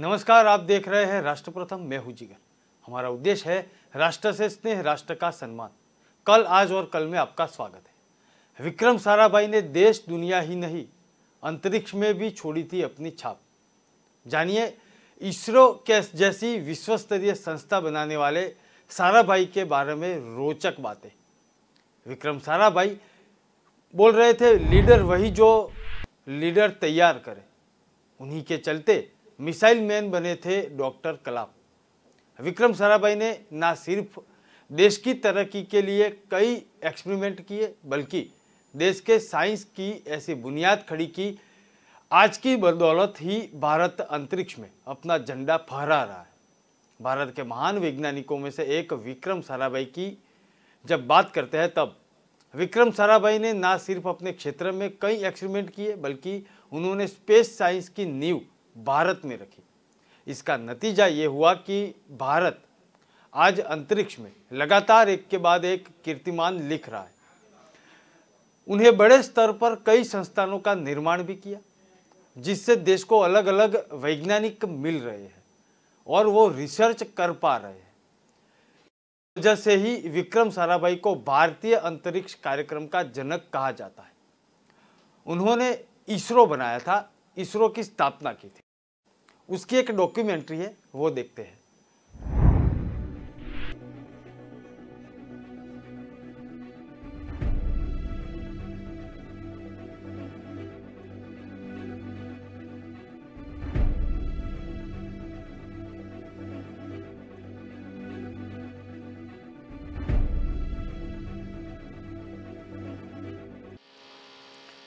नमस्कार, आप देख रहे हैं राष्ट्र प्रथम। मैं हूं जिगर। हमारा उद्देश्य है राष्ट्र से स्नेह, राष्ट्र का सम्मान। कल, आज और कल में आपका स्वागत है। विक्रम साराभाई ने देश, दुनिया ही नहीं, अंतरिक्ष में भी छोड़ी थी अपनी छाप। जानिए इसरो के जैसी विश्वस्तरीय संस्था बनाने वाले साराभाई के बारे में रोचक बातें। विक्रम साराभाई बोल रहे थे, लीडर वही जो लीडर तैयार करे। उन्हीं के चलते मिसाइल मैन बने थे डॉक्टर कलाम। विक्रम साराभाई ने ना सिर्फ देश की तरक्की के लिए कई एक्सपेरिमेंट किए, बल्कि देश के साइंस की ऐसी बुनियाद खड़ी की, आज की बदौलत ही भारत अंतरिक्ष में अपना झंडा फहरा रहा है। भारत के महान वैज्ञानिकों में से एक विक्रम साराभाई की जब बात करते हैं, तब विक्रम साराभाई ने ना सिर्फ अपने क्षेत्र में कई एक्सपेरिमेंट किए, बल्कि उन्होंने स्पेस साइंस की नींव भारत में रखी। इसका नतीजा ये हुआ कि भारत आज अंतरिक्ष में लगातार एक के बाद एक कीर्तिमान लिख रहा है। उन्हें बड़े स्तर पर कई संस्थानों का निर्माण भी किया, जिससे देश को अलग अलग वैज्ञानिक मिल रहे हैं और वो रिसर्च कर पा रहे हैं। इस वजह से ही विक्रम साराभाई को भारतीय अंतरिक्ष कार्यक्रम का जनक कहा जाता है। उन्होंने इसरो बनाया था, इसरो की स्थापना की थी। उसकी एक डॉक्यूमेंट्री है, वो देखते हैं।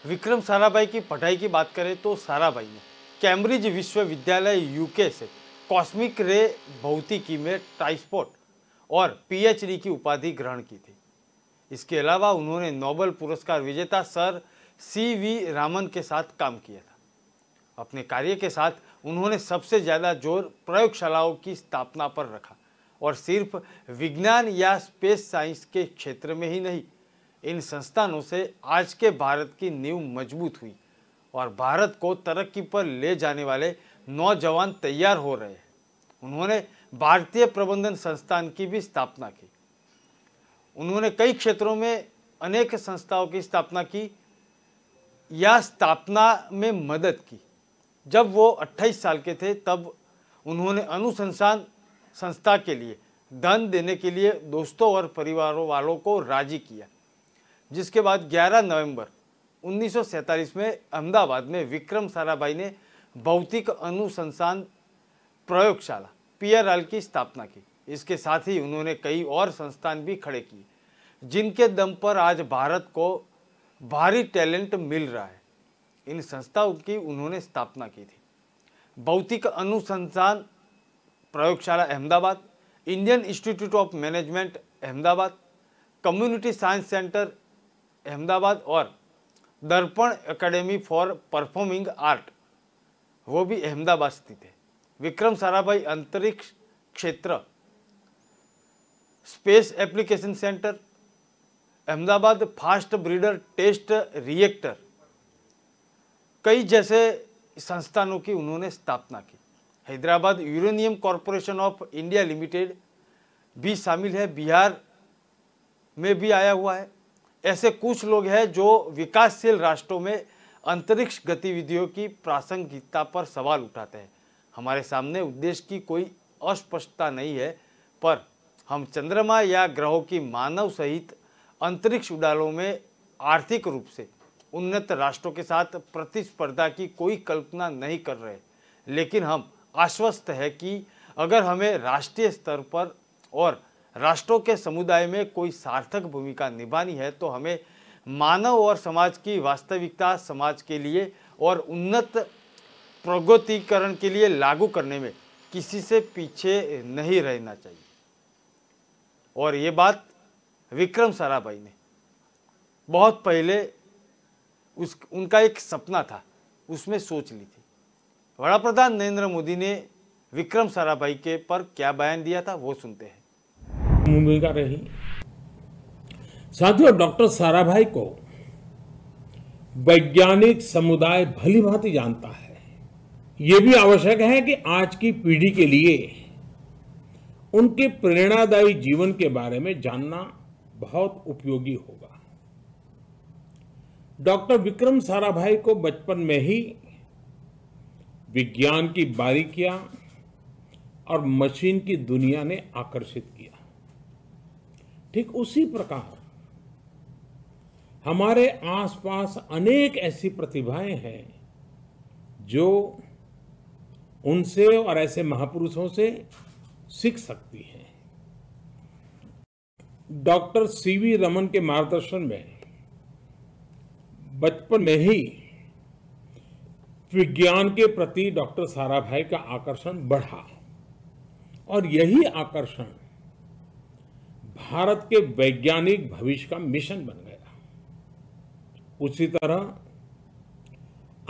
विक्रम साराभाई की पढ़ाई की बात करें तो साराभाई ने कैम्ब्रिज विश्वविद्यालय यूके से कॉस्मिक रे भौतिकी में ट्राइस्पॉट और पीएचडी की उपाधि ग्रहण की थी। इसके अलावा उन्होंने नोबेल पुरस्कार विजेता सर सीवी रामन के साथ काम किया था। अपने कार्य के साथ उन्होंने सबसे ज़्यादा जोर प्रयोगशालाओं की स्थापना पर रखा, और सिर्फ विज्ञान या स्पेस साइंस के क्षेत्र में ही नहीं, इन संस्थानों से आज के भारत की नींव मजबूत हुई और भारत को तरक्की पर ले जाने वाले नौजवान तैयार हो रहे हैं। उन्होंने भारतीय प्रबंधन संस्थान की भी स्थापना की। उन्होंने कई क्षेत्रों में अनेक संस्थाओं की स्थापना की या स्थापना में मदद की। जब वो 28 साल के थे, तब उन्होंने अनुसंधान संस्था के लिए धन देने के लिए दोस्तों और परिवारों वालों को राजी किया, जिसके बाद 11 नवंबर 1947 में अहमदाबाद में विक्रम साराभाई ने भौतिक अनुसंधान प्रयोगशाला पीआरएल की स्थापना की। इसके साथ ही उन्होंने कई और संस्थान भी खड़े किए, जिनके दम पर आज भारत को भारी टैलेंट मिल रहा है। इन संस्थाओं की उन्होंने स्थापना की थी: भौतिक अनुसंधान प्रयोगशाला Ahmedabad, Indian institute of management Ahmedabad, community science centre Ahmedabad और दर्पण एकेडमी फॉर परफॉर्मिंग आर्ट, वो भी अहमदाबाद स्थित है। विक्रम साराभाई अंतरिक्ष क्षेत्र space application centre Ahmedabad, fast breeder test reactor, कई जैसे संस्थानों की उन्होंने स्थापना की। Hyderabad uranium corporation of India limited भी शामिल है, बिहार में भी आया हुआ है। ऐसे कुछ लोग हैं जो विकासशील राष्ट्रों में अंतरिक्ष गतिविधियों की प्रासंगिकता पर सवाल उठाते हैं। हमारे सामने उद्देश्य की कोई अस्पष्टता नहीं है, पर हम चंद्रमा या ग्रहों की मानव सहित अंतरिक्ष उड़ानों में आर्थिक रूप से उन्नत राष्ट्रों के साथ प्रतिस्पर्धा की कोई कल्पना नहीं कर रहे। लेकिन हम आश्वस्त हैं कि अगर हमें राष्ट्रीय स्तर पर और राष्ट्रों के समुदाय में कोई सार्थक भूमिका निभानी है, तो हमें मानव और समाज की वास्तविकता समाज के लिए और उन्नत प्रगतिकरण के लिए लागू करने में किसी से पीछे नहीं रहना चाहिए। और ये बात विक्रम साराभाई ने बहुत पहले उनका एक सपना था, उसमें सोच ली थी। वड़ा प्रधान नरेंद्र मोदी ने विक्रम साराभाई के पर क्या बयान दिया था, वो सुनते हैं। भूमिका रही। साथियों, डॉक्टर साराभाई को वैज्ञानिक समुदाय भली भांति जानता है। ये भी आवश्यक है कि आज की पीढ़ी के लिए उनके प्रेरणादायी जीवन के बारे में जानना बहुत उपयोगी होगा। डॉक्टर विक्रम साराभाई को बचपन में ही विज्ञान की बारीकियां और मशीन की दुनिया ने आकर्षित किया। ठीक उसी प्रकार हमारे आसपास अनेक ऐसी प्रतिभाएं हैं जो उनसे और ऐसे महापुरुषों से सीख सकती हैं। डॉक्टर सीवी रमन के मार्गदर्शन में बचपन में ही विज्ञान के प्रति डॉक्टर साराभाई का आकर्षण बढ़ा और यही आकर्षण भारत के वैज्ञानिक भविष्य का मिशन बन गया। उसी तरह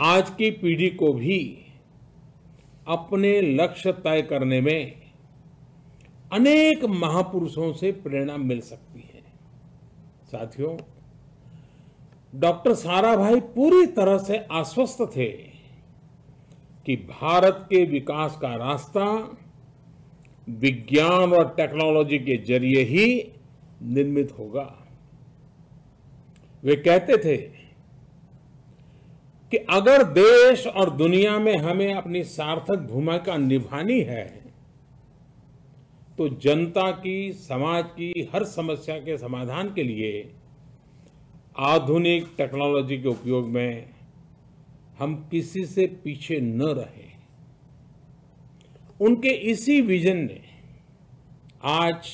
आज की पीढ़ी को भी अपने लक्ष्य तय करने में अनेक महापुरुषों से प्रेरणा मिल सकती है। साथियों, डॉक्टर साराभाई पूरी तरह से आश्वस्त थे कि भारत के विकास का रास्ता विज्ञान और टेक्नोलॉजी के जरिए ही निर्मित होगा। वे कहते थे कि अगर देश और दुनिया में हमें अपनी सार्थक भूमिका निभानी है तो जनता की, समाज की हर समस्या के समाधान के लिए आधुनिक टेक्नोलॉजी के उपयोग में हम किसी से पीछे न रहें। उनके इसी विजन ने आज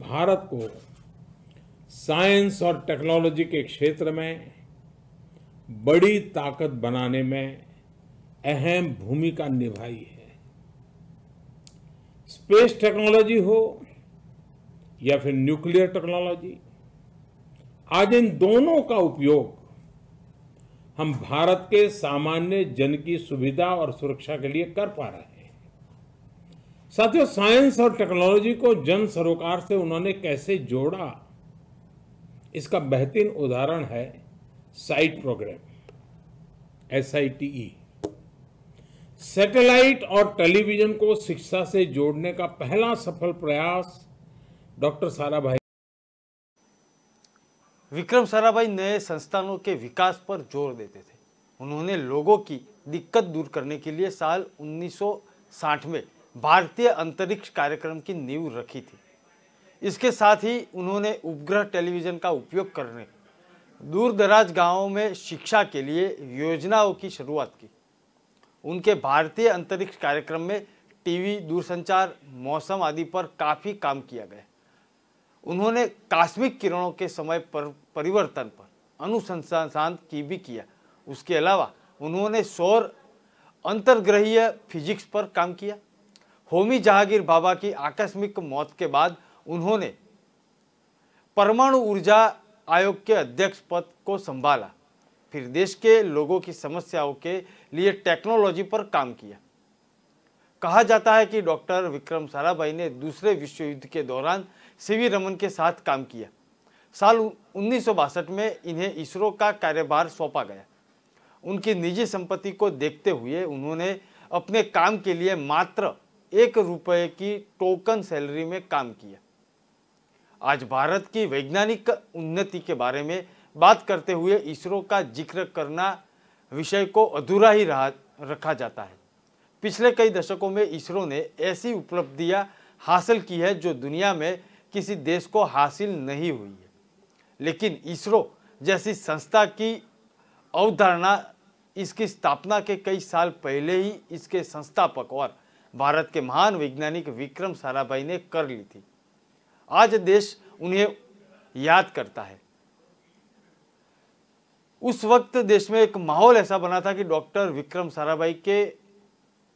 भारत को साइंस और टेक्नोलॉजी के क्षेत्र में बड़ी ताकत बनाने में अहम भूमिका निभाई है। स्पेस टेक्नोलॉजी हो या फिर न्यूक्लियर टेक्नोलॉजी, आज इन दोनों का उपयोग हम भारत के सामान्य जन की सुविधा और सुरक्षा के लिए कर पा रहे हैं। साथियों, साइंस और टेक्नोलॉजी को जन सरोकार से उन्होंने कैसे जोड़ा, इसका बेहतरीन उदाहरण है साइट प्रोग्राम, SITE। सैटेलाइट और टेलीविजन को शिक्षा से जोड़ने का पहला सफल प्रयास डॉक्टर साराभाई। विक्रम साराभाई नए संस्थानों के विकास पर जोर देते थे। उन्होंने लोगों की दिक्कत दूर करने के लिए साल 1960 में भारतीय अंतरिक्ष कार्यक्रम की नींव रखी थी। इसके साथ ही उन्होंने उपग्रह टेलीविजन का उपयोग करने, दूर दराज गांवों में शिक्षा के लिए योजनाओं की शुरुआत की। उनके भारतीय अंतरिक्ष कार्यक्रम में टीवी, दूरसंचार, मौसम आदि पर काफी काम किया गया। उन्होंने कॉस्मिक किरणों के समय पर परिवर्तन पर अनुसंधान की भी किया। उसके अलावा उन्होंने सौर अंतर्ग्रहीय फिजिक्स पर काम किया। होमी जहांगीर भाभा की आकस्मिक मौत के बाद उन्होंने परमाणु ऊर्जा आयोग के अध्यक्ष पद को संभाला। फिर देश के लोगों की समस्याओं के लिए टेक्नोलॉजी पर काम किया। कहा जाता है कि डॉक्टर विक्रम साराभाई ने दूसरे विश्व युद्ध के दौरान सीवी रमन के साथ काम किया। साल 1962 में इन्हें इसरो का कार्यभार सौंपा गया। उनकी निजी संपत्ति को देखते हुए उन्होंने अपने काम के लिए मात्र ₹1 की टोकन सैलरी में काम किया। आज भारत की वैज्ञानिक उन्नति के बारे में बात करते हुए इसरो का जिक्र करना विषय को अधूरा ही रखा जाता है। पिछले कई दशकों में इसरो ने ऐसी उपलब्धियां हासिल की है जो दुनिया में किसी देश को हासिल नहीं हुई है। लेकिन इसरो जैसी संस्था की अवधारणा इसकी स्थापना के कई साल पहले ही इसके संस्थापक और भारत के महान वैज्ञानिक विक्रम साराभाई ने कर ली थी। आज देश उन्हें याद करता है। उस वक्त देश में एक माहौल ऐसा बना था कि डॉक्टर विक्रम साराभाई के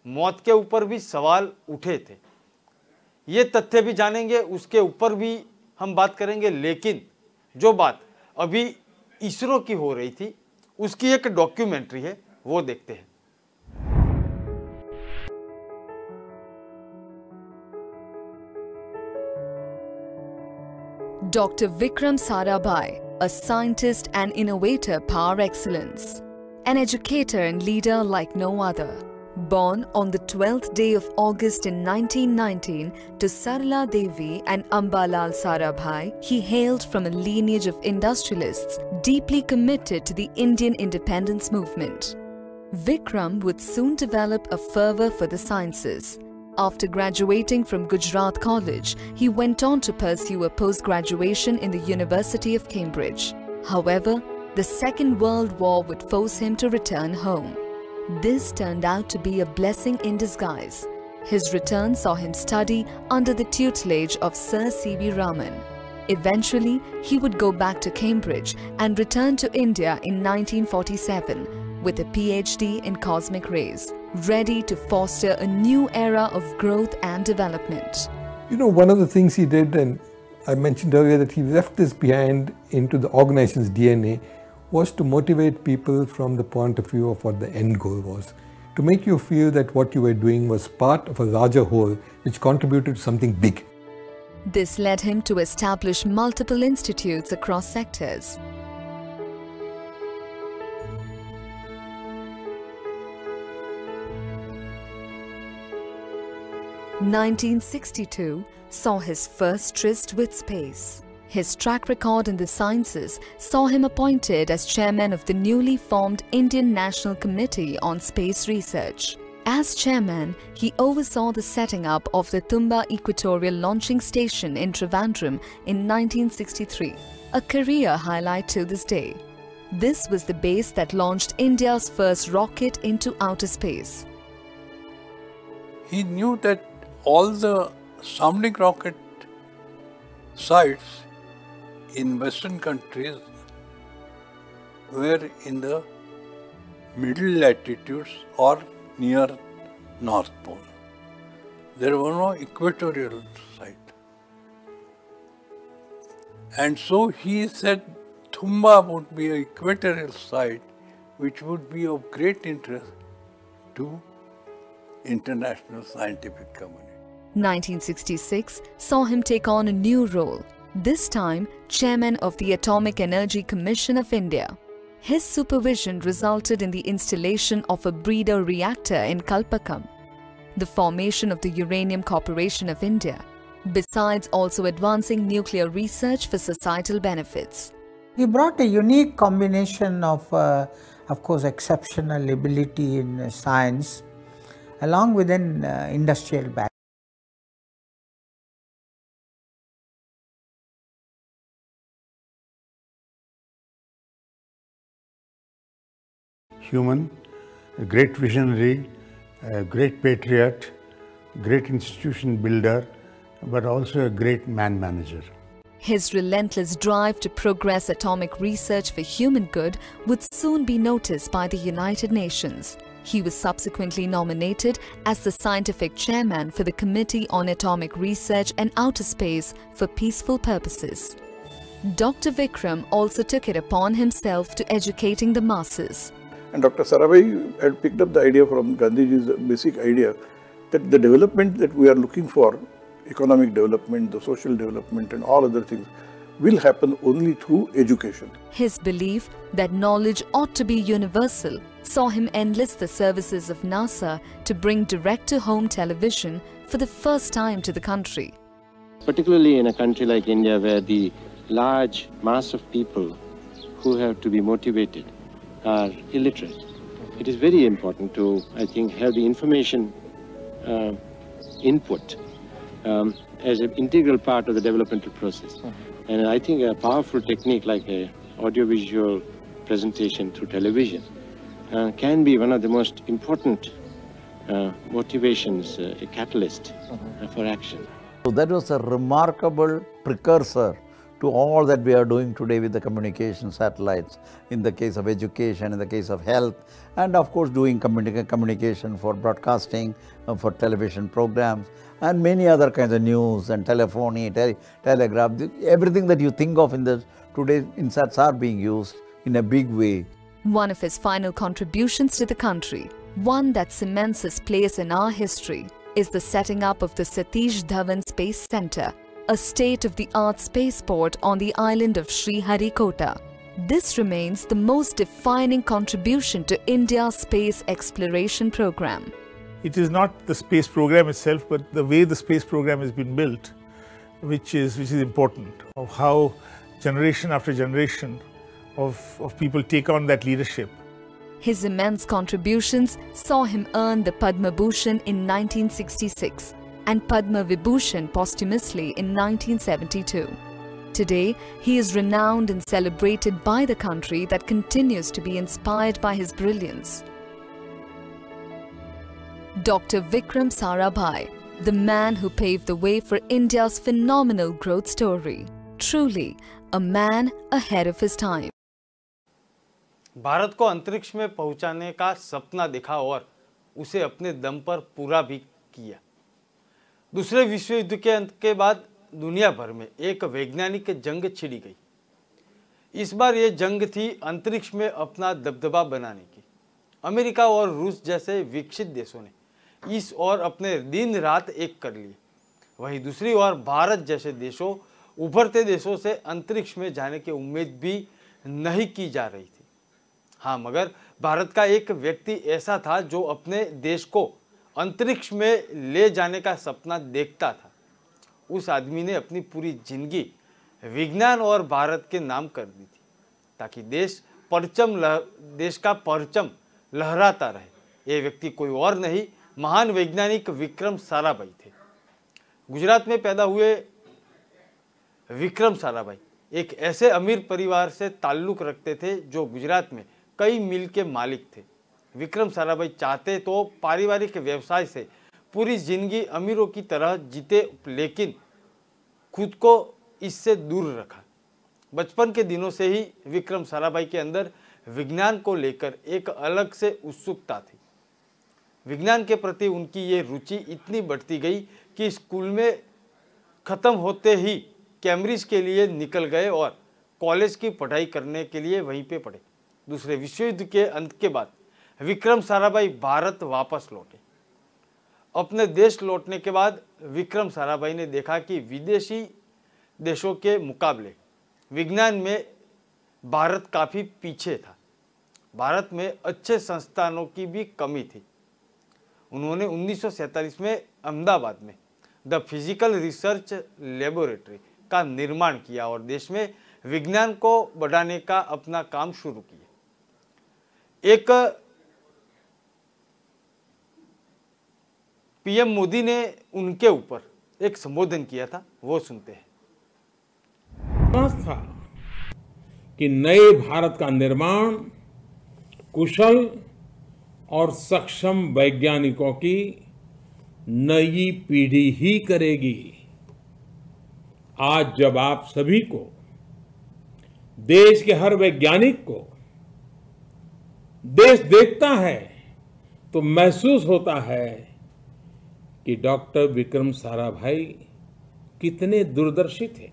मौत के ऊपर भी सवाल उठे थे। ये तथ्य भी जानेंगे, उसके ऊपर भी हम बात करेंगे। लेकिन जो बात अभी इसरो की हो रही थी उसकी एक डॉक्यूमेंट्री है, वो देखते हैं। Dr. Vikram Sarabhai, a scientist and innovator par excellence, an educator and leader like no other. Born on the 12th day of August in 1919 to Sarla Devi and Ambalal Sarabhai, he hailed from a lineage of industrialists deeply committed to the Indian independence movement. Vikram would soon develop a fervor for the sciences. After graduating from Gujarat College, he went on to pursue a post-graduation in the University of Cambridge. However, the Second World War would force him to return home. This turned out to be a blessing in disguise. His return saw him study under the tutelage of Sir C.V. Raman. Eventually, he would go back to Cambridge and return to India in 1947 with a PhD in cosmic rays, ready to foster a new era of growth and development. You know, one of the things he did, and I mentioned earlier that he left this behind into the organization's DNA, was to motivate people from the point of view of what the end goal was. To make you feel that what you were doing was part of a larger whole which contributed to something big. This led him to establish multiple institutes across sectors. "1962 saw his first tryst with space. His track record in the sciences saw him appointed as chairman of the newly formed Indian National Committee on Space Research. As chairman, he oversaw the setting up of the Tumba Equatorial Launching Station in Trivandrum in 1963, a career highlight to this day. This was the base that launched India's first rocket into outer space. He knew that all the sounding rocket sites in Western countries were in the middle latitudes or near North Pole. There were no equatorial site. And so he said Tumba would be an equatorial site which would be of great interest to international scientific community. 1966 saw him take on a new role, this time chairman of the Atomic Energy Commission of India. His supervision resulted in the installation of a breeder reactor in Kalpakam, the formation of the Uranium Corporation of India, besides also advancing nuclear research for societal benefits. He brought a unique combination of course, exceptional ability in science, along with an industrial background. Human, a great visionary, a great patriot, great institution builder, but also a great man manager. His relentless drive to progress atomic research for human good would soon be noticed by the United Nations. He was subsequently nominated as the scientific chairman for the Committee on Atomic Research and Outer Space for peaceful purposes. Dr. Vikram also took it upon himself to educating the masses. And Dr. Sarabhai had picked up the idea from Gandhiji's basic idea that the development that we are looking for, economic development, the social development and all other things, will happen only through education. His belief that knowledge ought to be universal saw him enlist the services of NASA to bring direct-to-home television for the first time to the country. Particularly in a country like India, where the large mass of people who have to be motivated are illiterate, it is very important to, I think, have the information input as an integral part of the developmental process. And I think a powerful technique like a audiovisual presentation through television can be one of the most important motivations, a catalyst for action. So that was a remarkable precursor to all that we are doing today with the communication satellites, in the case of education, in the case of health, and of course doing communication for broadcasting, for television programs, and many other kinds of news and telephony, telegraph. Everything that you think of in the today, INSATs are being used in a big way. One of his final contributions to the country, one that cements his place in our history, is the setting up of the Satish Dhawan Space Center, a state-of-the-art spaceport on the island of Sriharikota. This remains the most defining contribution to India's space exploration program. It is not the space program itself, but the way the space program has been built, which is important, of how generation after generation of people take on that leadership. His immense contributions saw him earn the Padma Bhushan in 1966 and Padma Vibhushan posthumously in 1972. Today, he is renowned and celebrated by the country that continues to be inspired by his brilliance. Dr. Vikram Sarabhai, the man who paved the way for India's phenomenal growth story. Truly, a man ahead of his time. Bharat को अंतरिक्ष में पहुंचाने का सपना देखा और उसे अपने दम पर पूरा भी किया। दूसरे विश्व युद्ध के अंत के बाद दुनिया भर में एक वैज्ञानिक जंग छिड़ी गई। इस बार ये जंग थी अंतरिक्ष में अपना दबदबा बनाने की। अमेरिका और रूस जैसे विकसित देशों ने इस ओर अपने दिन रात एक कर लिए, वहीं दूसरी ओर भारत जैसे देशों, उभरते देशों से अंतरिक्ष में जाने की उम्मीद भी नहीं की जा रही थी। हाँ, मगर भारत का एक व्यक्ति ऐसा था जो अपने देश को अंतरिक्ष में ले जाने का सपना देखता था। उस आदमी ने अपनी पूरी जिंदगी विज्ञान और भारत के नाम कर दी थी, ताकि देश का परचम लहराता रहे। ये व्यक्ति कोई और नहीं, महान वैज्ञानिक विक्रम साराभाई थे। गुजरात में पैदा हुए विक्रम साराभाई एक ऐसे अमीर परिवार से ताल्लुक रखते थे जो गुजरात में कई मिल के मालिक थे। विक्रम साराभाई चाहते तो पारिवारिक व्यवसाय से पूरी जिंदगी अमीरों की तरह जीते, लेकिन खुद को इससे दूर रखा। बचपन के दिनों से ही विक्रम साराभाई के अंदर विज्ञान को लेकर एक अलग से उत्सुकता थी। विज्ञान के प्रति उनकी ये रुचि इतनी बढ़ती गई कि स्कूल में खत्म होते ही कैम्ब्रिज के लिए निकल गए और कॉलेज की पढ़ाई करने के लिए वहीं पे पढ़े। दूसरे विश्व युद्ध के अंत के बाद विक्रम साराभाई भारत वापस लौटे। अपने देश लौटने के बाद विक्रम साराभाई ने देखा कि विदेशी देशों के मुकाबले विज्ञान में भारत काफ़ी पीछे था। भारत में अच्छे संस्थानों की भी कमी थी। उन्होंने 1947 में अहमदाबाद में द फिजिकल रिसर्च लेबोरेटरी का निर्माण किया और देश में विज्ञान को बढ़ाने का अपना काम शुरू किया। एक पीएम मोदी ने उनके ऊपर एक संबोधन किया था, वो सुनते हैं। था कि नए भारत का निर्माण कुशल और सक्षम वैज्ञानिकों की नई पीढ़ी ही करेगी। आज जब आप सभी को, देश के हर वैज्ञानिक को देश देखता है तो महसूस होता है कि डॉक्टर विक्रम साराभाई कितने दूरदर्शी थे।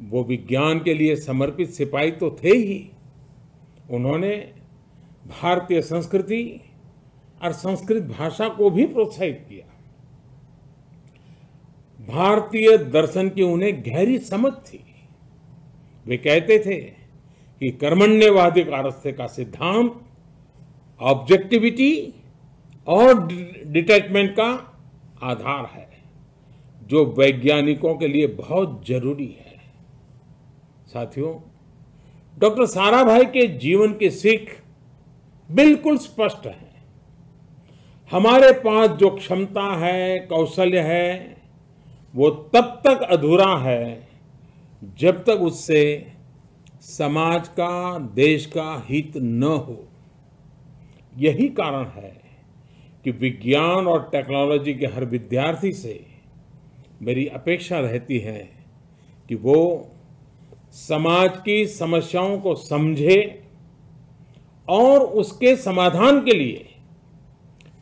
वो विज्ञान के लिए समर्पित सिपाही तो थे ही, उन्होंने भारतीय संस्कृति और संस्कृत भाषा को भी प्रोत्साहित किया। भारतीय दर्शन की उन्हें गहरी समझ थी। वे कहते थे कि कर्मण्यवाधिकारस्ते का सिद्धांत ऑब्जेक्टिविटी और डिटैचमेंट का आधार है, जो वैज्ञानिकों के लिए बहुत जरूरी है। साथियों, डॉक्टर साराभाई के जीवन की सीख बिल्कुल स्पष्ट है। हमारे पास जो क्षमता है, कौशल्य है, वो तब तक अधूरा है जब तक उससे समाज का, देश का हित न हो। यही कारण है कि विज्ञान और टेक्नोलॉजी के हर विद्यार्थी से मेरी अपेक्षा रहती है कि वो समाज की समस्याओं को समझे और उसके समाधान के लिए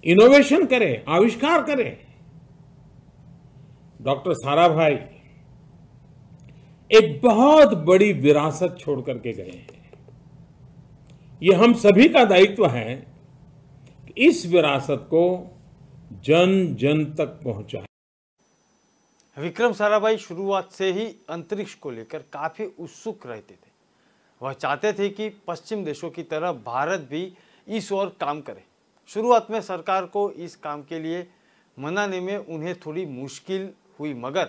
इनोवेशन करे, आविष्कार करे। डॉक्टर साराभाई एक बहुत बड़ी विरासत छोड़ करके गए हैं। ये हम सभी का दायित्व है कि इस विरासत को जन जन तक पहुंचाएं। विक्रम साराभाई शुरुआत से ही अंतरिक्ष को लेकर काफी उत्सुक रहते थे। वह चाहते थे कि पश्चिम देशों की तरह भारत भी इस ओर काम करे। शुरुआत में सरकार को इस काम के लिए मनाने में उन्हें थोड़ी मुश्किल हुई, मगर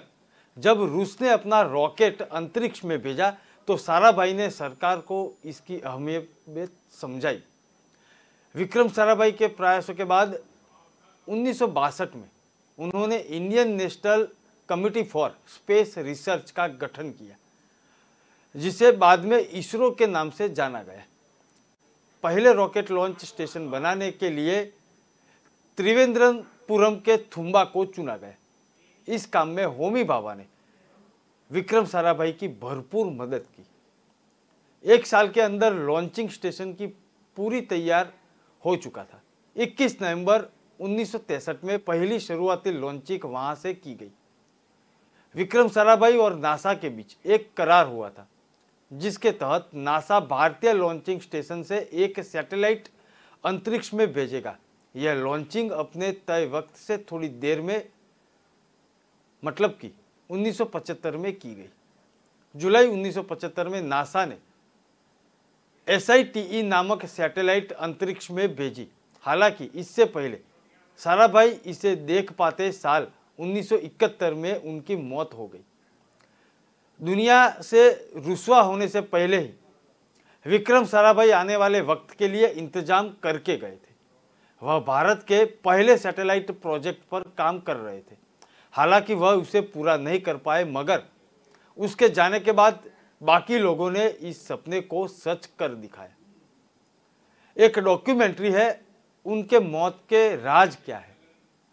जब रूस ने अपना रॉकेट अंतरिक्ष में भेजा तो साराभाई ने सरकार को इसकी अहमियत समझाई। विक्रम साराभाई के प्रयासों के बाद 1962 में उन्होंने Indian national committee for space research का गठन किया, जिसे बाद में इसरो के नाम से जाना गया। पहले रॉकेट लॉन्च स्टेशन बनाने के लिए त्रिवेंद्रपुरम के थुम्बा को चुना गया। इस काम में होमी भाभा ने विक्रम साराभाई की भरपूर मदद की। 1 साल के अंदर लॉन्चिंग स्टेशन की पूरी तैयार हो चुका था। 21 नवंबर 1963 में पहली शुरुआती लॉन्चिंग वहां से की गई। विक्रम साराभाई और नासा के बीच एक करार हुआ था, जिसके तहत नासा भारतीय लॉन्चिंग स्टेशन से एक सैटेलाइट अंतरिक्ष में भेजेगा। यह लॉन्चिंग अपने तय वक्त से थोड़ी देर में, मतलब कि 1975 में की गई। जुलाई 1975 में नासा ने SITE नामक सैटेलाइट अंतरिक्ष में भेजी। हालांकि इससे पहले साराभाई इसे देख पाते साल 1971 में उनकी मौत हो गई। दुनिया से रुसवा होने से पहले ही विक्रम साराभाई आने वाले वक्त के लिए इंतजाम करके गए थे। वह भारत के पहले सैटेलाइट प्रोजेक्ट पर काम कर रहे थे। हालांकि वह उसे पूरा नहीं कर पाए, मगर उसके जाने के बाद बाकी लोगों ने इस सपने को सच कर दिखाया। एक डॉक्यूमेंट्री है, उनके मौत के राज क्या है,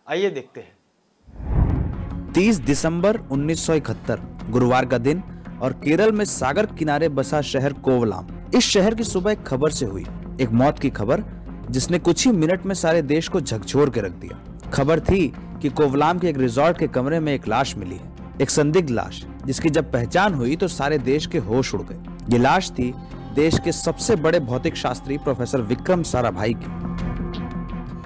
आइए देखते हैं। 30 दिसंबर 1971 गुरुवार का दिन और केरल में सागर किनारे बसा शहर कोवलाम। इस शहर की सुबह एक खबर से हुई, एक मौत की खबर, जिसने कुछ ही मिनट में सारे देश को झकझोर के रख दिया। खबर थी कि कोवलाम के एक रिजॉर्ट के कमरे में एक लाश मिली है, एक संदिग्ध लाश, जिसकी जब पहचान हुई तो सारे देश के होश उड़ गए। ये लाश थी देश के सबसे बड़े भौतिक शास्त्री प्रोफेसर विक्रम साराभाई की।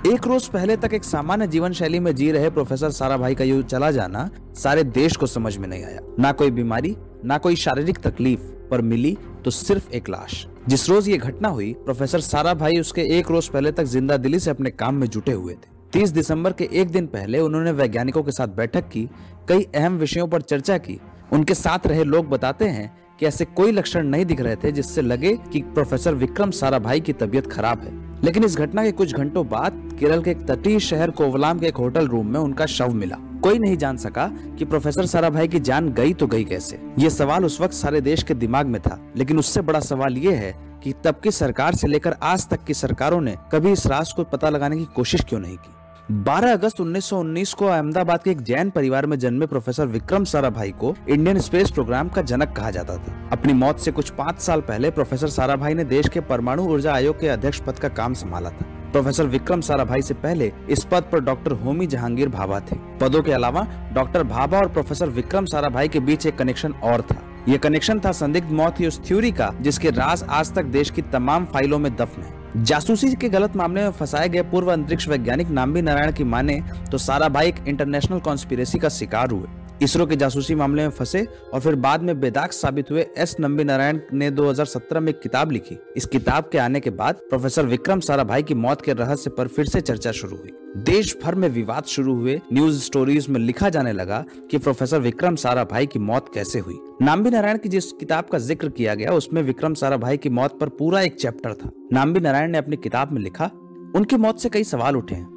एक रोज पहले तक एक सामान्य जीवन शैली में जी रहे प्रोफेसर साराभाई का यूं चला जाना सारे देश को समझ में नहीं आया। ना कोई बीमारी, ना कोई शारीरिक तकलीफ, पर मिली तो सिर्फ एक लाश। जिस रोज ये घटना हुई, प्रोफेसर साराभाई उसके एक रोज पहले तक जिंदा दिली से अपने काम में जुटे हुए थे। 30 दिसंबर के एक दिन पहले उन्होंने वैज्ञानिकों के साथ बैठक की, कई अहम विषयों पर चर्चा की। उनके साथ रहे लोग बताते हैं कि ऐसे कोई लक्षण नहीं दिख रहे थे जिससे लगे कि प्रोफेसर विक्रम साराभाई की तबीयत खराब है। लेकिन इस घटना के कुछ घंटों बाद केरल के एक तटीय शहर कोवलाम के एक होटल रूम में उनका शव मिला। कोई नहीं जान सका कि प्रोफेसर साराभाई की जान गई तो गई कैसे। ये सवाल उस वक्त सारे देश के दिमाग में था, लेकिन उससे बड़ा सवाल ये है कि तब की सरकार से लेकर आज तक की सरकारों ने कभी इस राज को पता लगाने की कोशिश क्यों नहीं की। 12 अगस्त 1919 को अहमदाबाद के एक जैन परिवार में जन्मे प्रोफेसर विक्रम साराभाई को इंडियन स्पेस प्रोग्राम का जनक कहा जाता था। अपनी मौत से कुछ 5 साल पहले प्रोफेसर साराभाई ने देश के परमाणु ऊर्जा आयोग के अध्यक्ष पद का काम संभाला था। प्रोफेसर विक्रम साराभाई से पहले इस पद पर डॉक्टर होमी जहांगीर भाभा थे। पदों के अलावा डॉक्टर भाभा और प्रोफेसर विक्रम साराभाई के बीच एक कनेक्शन और था। ये कनेक्शन था संदिग्ध मौत की उस थ्योरी का जिसके राज आज तक देश की तमाम फाइलों में दफन है। जासूसी के गलत मामले में फंसाए गए पूर्व अंतरिक्ष वैज्ञानिक नाम्बी नारायण की माने तो साराभाई एक इंटरनेशनल कॉन्स्पिरेसी का शिकार हुए। इसरो के जासूसी मामले में फंसे और फिर बाद में बेदाग साबित हुए एस नम्बी नारायण ने 2017 में एक किताब लिखी। इस किताब के आने के बाद प्रोफेसर विक्रम साराभाई की मौत के रहस्य पर फिर से चर्चा शुरू हुई। देश भर में विवाद शुरू हुए। न्यूज स्टोरीज में लिखा जाने लगा कि प्रोफेसर विक्रम साराभाई की मौत कैसे हुई। नाम्बी नारायण की जिस किताब का जिक्र किया गया उसमें विक्रम साराभाई की मौत पर पूरा एक चैप्टर था। नाम्बी नारायण ने अपनी किताब में लिखा, उनकी मौत से कई सवाल उठे हैं।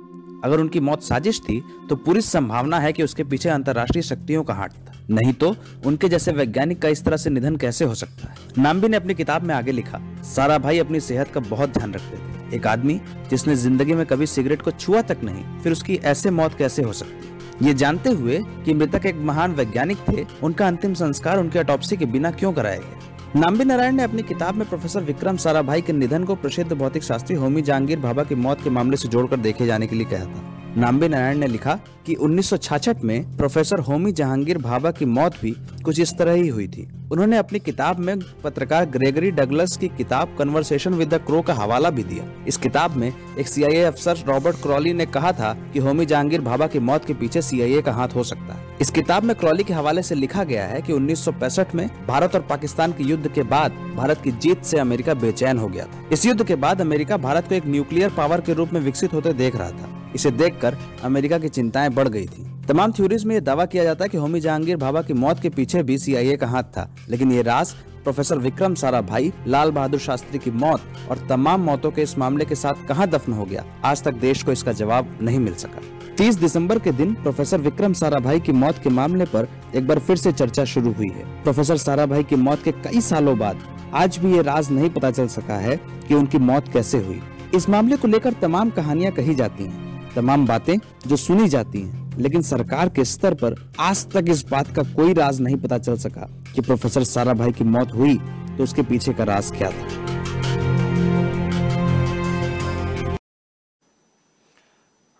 अगर उनकी मौत साजिश थी तो पूरी संभावना है कि उसके पीछे अंतर्राष्ट्रीय शक्तियों का हाथ था, नहीं तो उनके जैसे वैज्ञानिक का इस तरह से निधन कैसे हो सकता है। नाम्बी ने अपनी किताब में आगे लिखा, साराभाई अपनी सेहत का बहुत ध्यान रखते थे। एक आदमी जिसने जिंदगी में कभी सिगरेट को छुआ तक नहीं, फिर उसकी ऐसे मौत कैसे हो सकती। ये जानते हुए कि मृतक एक महान वैज्ञानिक थे, उनका अंतिम संस्कार उनके ऑटोप्सी के बिना क्यों कराया गया। नाम्बी नारायण ने अपनी किताब में प्रोफेसर विक्रम साराभाई के निधन को प्रसिद्ध भौतिक शास्त्री होमी जहांगीर भाभा की मौत के मामले से जोड़कर देखे जाने के लिए कहा था। नाम्बी नारायण ने लिखा कि 1966 में प्रोफेसर होमी जहांगीर भाभा की मौत भी कुछ इस तरह ही हुई थी। उन्होंने अपनी किताब में पत्रकार ग्रेगरी डगलस की किताब कन्वर्सेशन विद द क्रो का हवाला भी दिया। इस किताब में एक CIA अफसर रॉबर्ट क्रॉली ने कहा था कि होमी जहांगीर भाभा की मौत के पीछे CIA का हाथ हो सकता है। इस किताब में क्रॉली के हवाले से लिखा गया है कि 1965 में भारत और पाकिस्तान के युद्ध के बाद भारत की जीत से अमेरिका बेचैन हो गया था। इस युद्ध के बाद अमेरिका भारत को एक न्यूक्लियर पावर के रूप में विकसित होते देख रहा था। इसे देखकर अमेरिका की चिंताएं बढ़ गई थी। तमाम थ्योरीज में यह दावा किया जाता है कि होमी जहांगीर भाभा की मौत के पीछे भी CIA का हाथ था, लेकिन ये राज प्रोफेसर विक्रम साराभाई, लाल बहादुर शास्त्री की मौत और तमाम मौतों के इस मामले के साथ कहां दफन हो गया, आज तक देश को इसका जवाब नहीं मिल सका। 30 दिसंबर के दिन प्रोफेसर विक्रम साराभाई की मौत के मामले पर एक बार फिर से चर्चा शुरू हुई है। प्रोफेसर साराभाई की मौत के कई सालों बाद आज भी ये राज नहीं पता चल सका है कि उनकी मौत कैसे हुई। इस मामले को लेकर तमाम कहानियां कही जाती हैं, तमाम बातें जो सुनी जाती हैं, लेकिन सरकार के स्तर पर आज तक इस बात का कोई राज नहीं पता चल सका कि प्रोफेसर साराभाई की मौत हुई तो उसके पीछे का राज क्या था।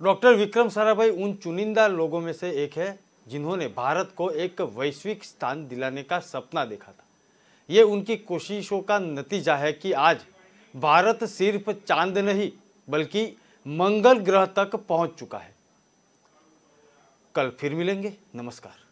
डॉक्टर विक्रम साराभाई उन चुनिंदा लोगों में से एक है जिन्होंने भारत को एक वैश्विक स्थान दिलाने का सपना देखा था। ये उनकी कोशिशों का नतीजा है कि आज भारत सिर्फ चांद नहीं बल्कि मंगल ग्रह तक पहुंच चुका है। कल फिर मिलेंगे। नमस्कार।